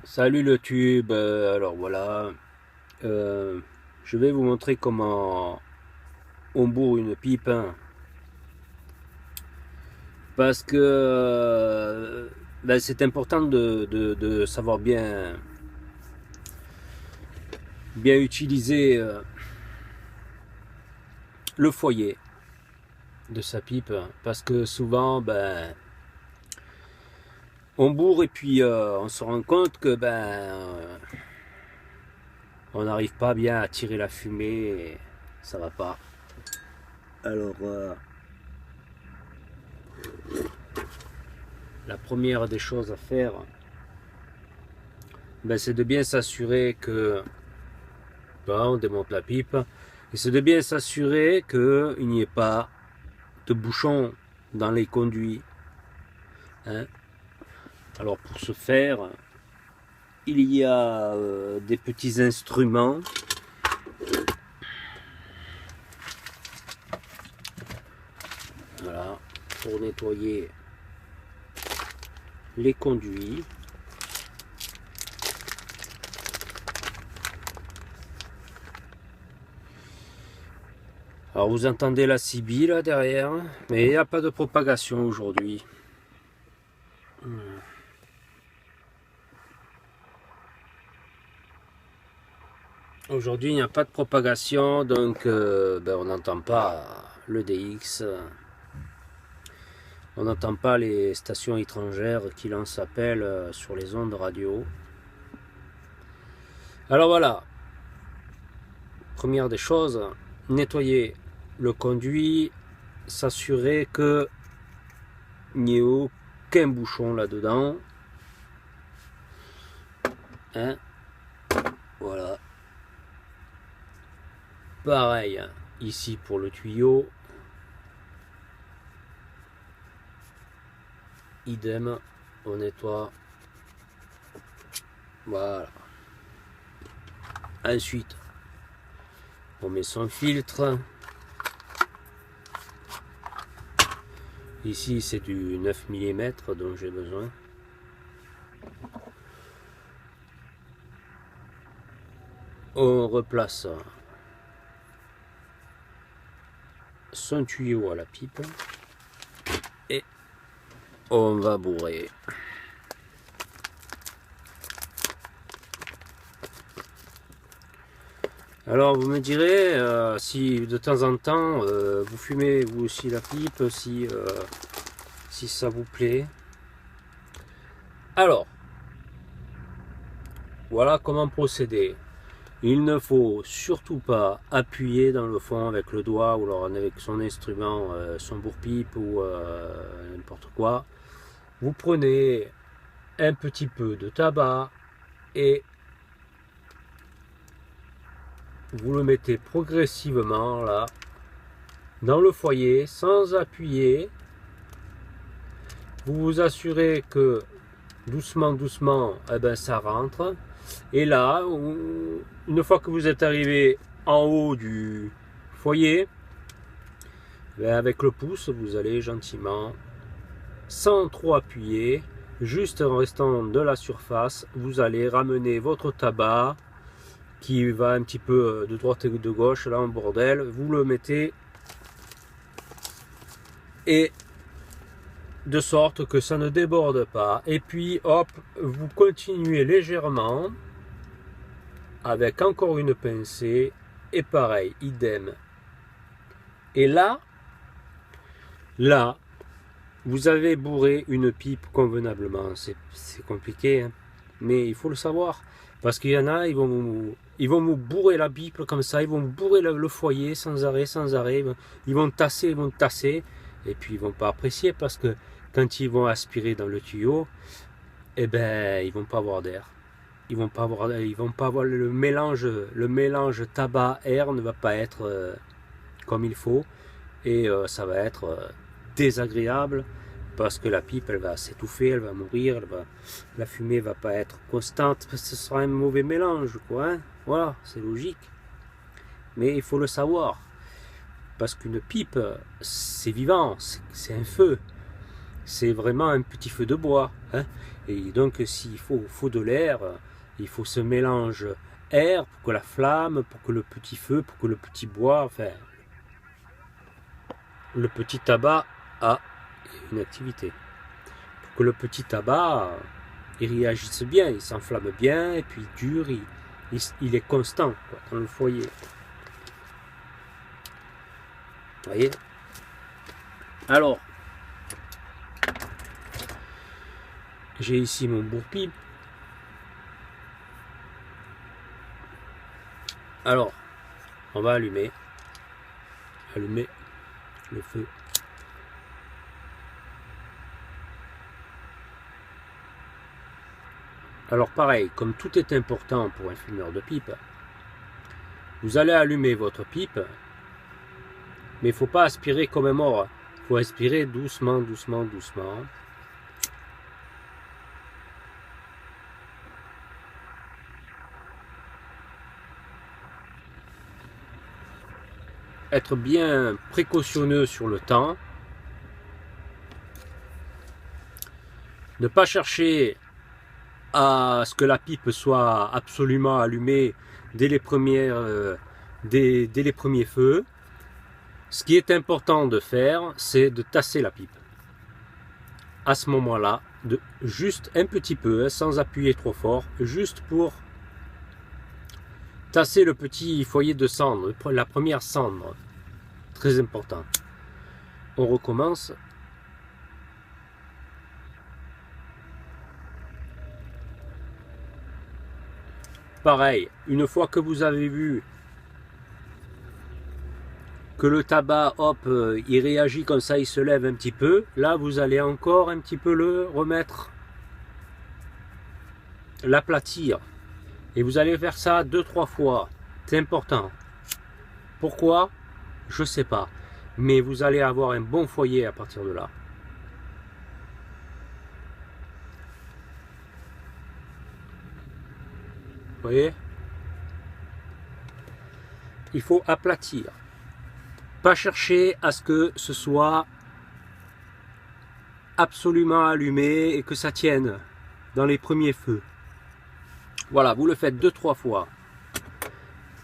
Salut le tube, alors voilà, euh, je vais vous montrer comment on bourre une pipe, hein. Parce que ben, c'est important de savoir bien utiliser le foyer de sa pipe, hein. Parce que souvent ben, on bourre et puis on se rend compte que on n'arrive pas bien à tirer la fumée et ça va pas. Alors la première des choses à faire, ben, c'est de bien s'assurer que on démonte la pipe et c'est de bien s'assurer qu'il n'y ait pas de bouchons dans les conduits, hein. Alors pour ce faire, il y a des petits instruments. Voilà, pour nettoyer les conduits. Alors vous entendez la CB là derrière, mais il n'y a pas de propagation aujourd'hui. Aujourd'hui il n'y a pas de propagation, donc on n'entend pas le DX, on n'entend pas les stations étrangères qui lancent appel sur les ondes radio. Alors voilà, première des choses, nettoyer le conduit, s'assurer que il n'y ait aucun bouchon là-dedans, hein. Voilà. Pareil, ici pour le tuyau. Idem, on nettoie. Voilà. Ensuite, on met son filtre. Ici, c'est du 9 mm dont j'ai besoin. On replace son tuyau à la pipe et on va bourrer. Alors vous me direz si de temps en temps vous fumez vous aussi la pipe, si ça vous plaît. Alors, voilà comment procéder. Il ne faut surtout pas appuyer dans le fond avec le doigt ou alors avec son instrument, son bourre-pipe ou n'importe quoi. Vous prenez un petit peu de tabac et vous le mettez progressivement là dans le foyer sans appuyer. Vous vous assurez que doucement ça rentre. Et là, une fois que vous êtes arrivé en haut du foyer, avec le pouce, vous allez gentiment, sans trop appuyer, juste en restant de la surface, vous allez ramener votre tabac qui va un petit peu de droite et de gauche, là en bordel, vous le mettez et de sorte que ça ne déborde pas. Et puis hop, vous continuez légèrement avec encore une pincée et pareil, idem. Et là, vous avez bourré une pipe convenablement. C'est compliqué, hein, mais il faut le savoir. Parce qu'il y en a, ils vont me bourrer la pipe comme ça, ils vont bourrer le foyer sans arrêt. Ils vont tasser, et puis ils vont pas apprécier parce que quand ils vont aspirer dans le tuyau, eh ben, ils vont pas avoir d'air. Ils vont pas avoir le mélange tabac-air ne va pas être comme il faut et ça va être désagréable parce que la pipe elle va s'étouffer, elle va mourir, la fumée va pas être constante, parce que ce sera un mauvais mélange, quoi, hein. Voilà, c'est logique. Mais il faut le savoir parce qu'une pipe c'est vivant, c'est un feu. C'est vraiment un petit feu de bois, hein. Et donc s'il faut de l'air, il faut ce mélange air pour que la flamme, pour que le petit feu, pour que le petit bois, enfin le petit tabac a une activité. Pour que le petit tabac il réagisse bien, il s'enflamme bien et puis il dure, il est constant quoi, dans le foyer. Vous voyez? Alors, j'ai ici mon bourre-pipe. Alors, on va allumer le feu. Alors pareil, comme tout est important pour un fumeur de pipe, vous allez allumer votre pipe, mais il ne faut pas aspirer comme un mort. Il faut aspirer doucement, doucement, doucement. Être bien précautionneux sur le temps. Ne pas chercher à ce que la pipe soit absolument allumée dès les premiers feux. Ce qui est important de faire, c'est de tasser la pipe. À ce moment-là, juste un petit peu, sans appuyer trop fort, juste pour tasser le petit foyer de cendre, la première cendre. Très important. On recommence. Pareil, une fois que vous avez vu que le tabac, hop, il réagit comme ça, il se lève un petit peu, là vous allez encore un petit peu le remettre, l'aplatir. Et vous allez faire ça 2-3 fois. C'est important. Pourquoi? Je sais pas. Mais vous allez avoir un bon foyer à partir de là. Vous voyez? Il faut aplatir. Pas chercher à ce que ce soit absolument allumé et que ça tienne dans les premiers feux. Voilà, vous le faites 2-3 fois.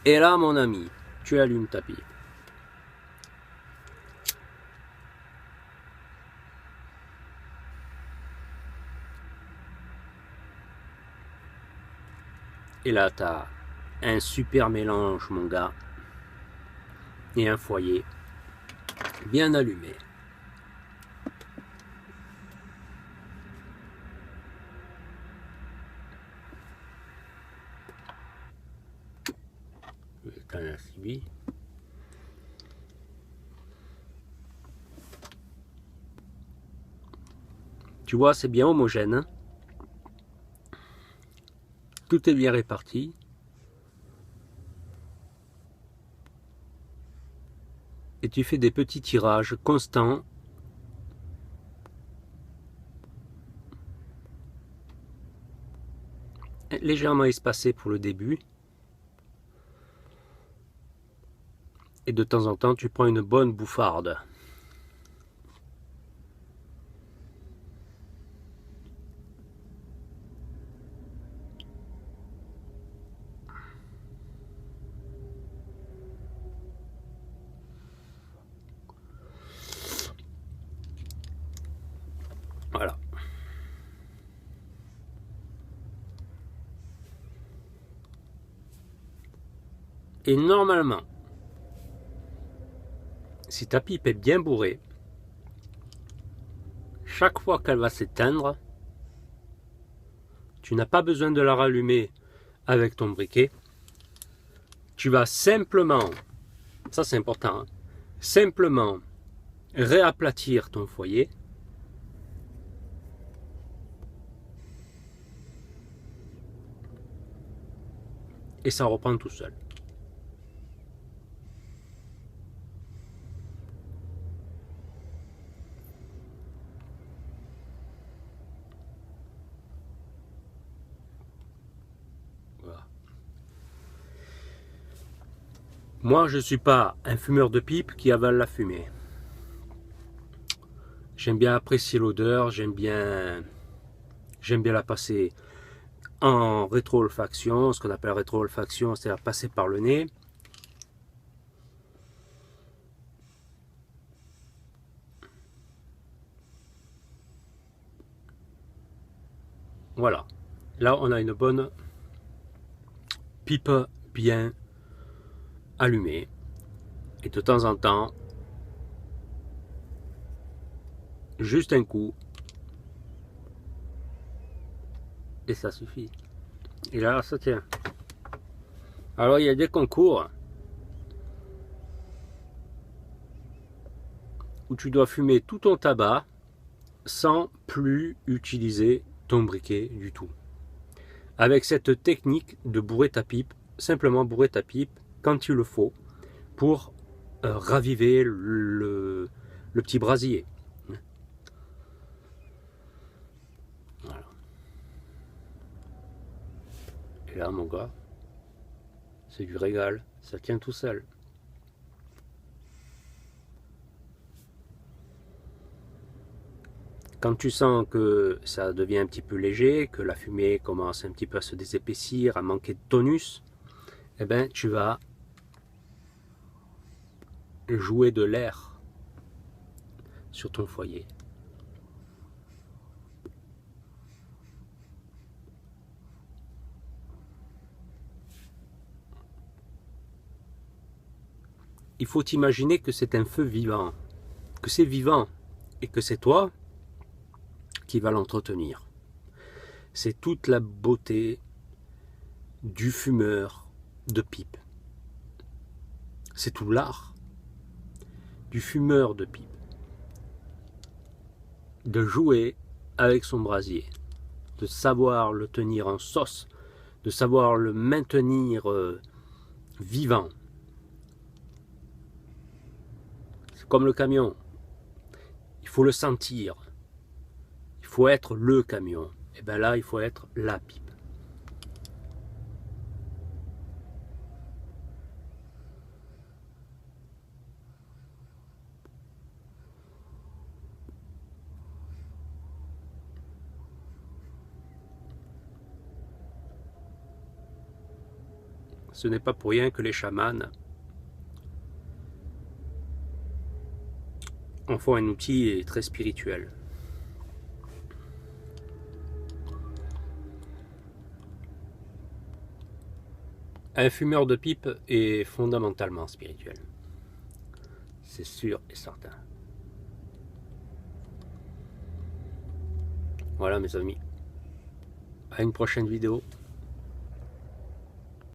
Et là, mon ami, tu allumes ta pipe. Et là, tu as un super mélange, mon gars. Et un foyer bien allumé. Je vais éteindre la CB. Tu vois, c'est bien homogène. Hein? Tout est bien réparti. Et tu fais des petits tirages constants. Légèrement espacés pour le début. Et de temps en temps, tu prends une bonne bouffarde. Voilà. Et normalement, si ta pipe est bien bourrée, chaque fois qu'elle va s'éteindre, tu n'as pas besoin de la rallumer avec ton briquet. Tu vas simplement, ça c'est important, hein, simplement réaplatir ton foyer. Et ça reprend tout seul. Voilà. Moi, je ne suis pas un fumeur de pipe qui avale la fumée. J'aime bien apprécier l'odeur, j'aime bien J'aime bien la passer en rétro-olfaction, ce qu'on appelle rétro-olfaction, c'est-à-dire passer par le nez. Voilà, là on a une bonne pipe bien allumée. Et de temps en temps, juste un coup, et ça suffit. Et là, ça tient. Alors, il y a des concours où tu dois fumer tout ton tabac sans plus utiliser ton briquet du tout. Avec cette technique de bourrer ta pipe, simplement bourrer ta pipe quand il le faut pour raviver le petit brasier. Voilà. Et là, mon gars, c'est du régal, ça tient tout seul. Quand tu sens que ça devient un petit peu léger, que la fumée commence un petit peu à se désépaissir, à manquer de tonus, eh ben, tu vas jouer de l'air sur ton foyer. Il faut imaginer que c'est un feu vivant, que c'est vivant et que c'est toi qui vas l'entretenir. C'est toute la beauté du fumeur de pipe. C'est tout l'art du fumeur de pipe. De jouer avec son brasier, de savoir le tenir en sauce, de savoir le maintenir vivant. C'est comme le camion. Il faut le sentir. Il faut être le camion. Et bien là, il faut être la pipe. Ce n'est pas pour rien que les chamans en font un outil très spirituel. Un fumeur de pipe est fondamentalement spirituel. C'est sûr et certain. Voilà mes amis. À une prochaine vidéo.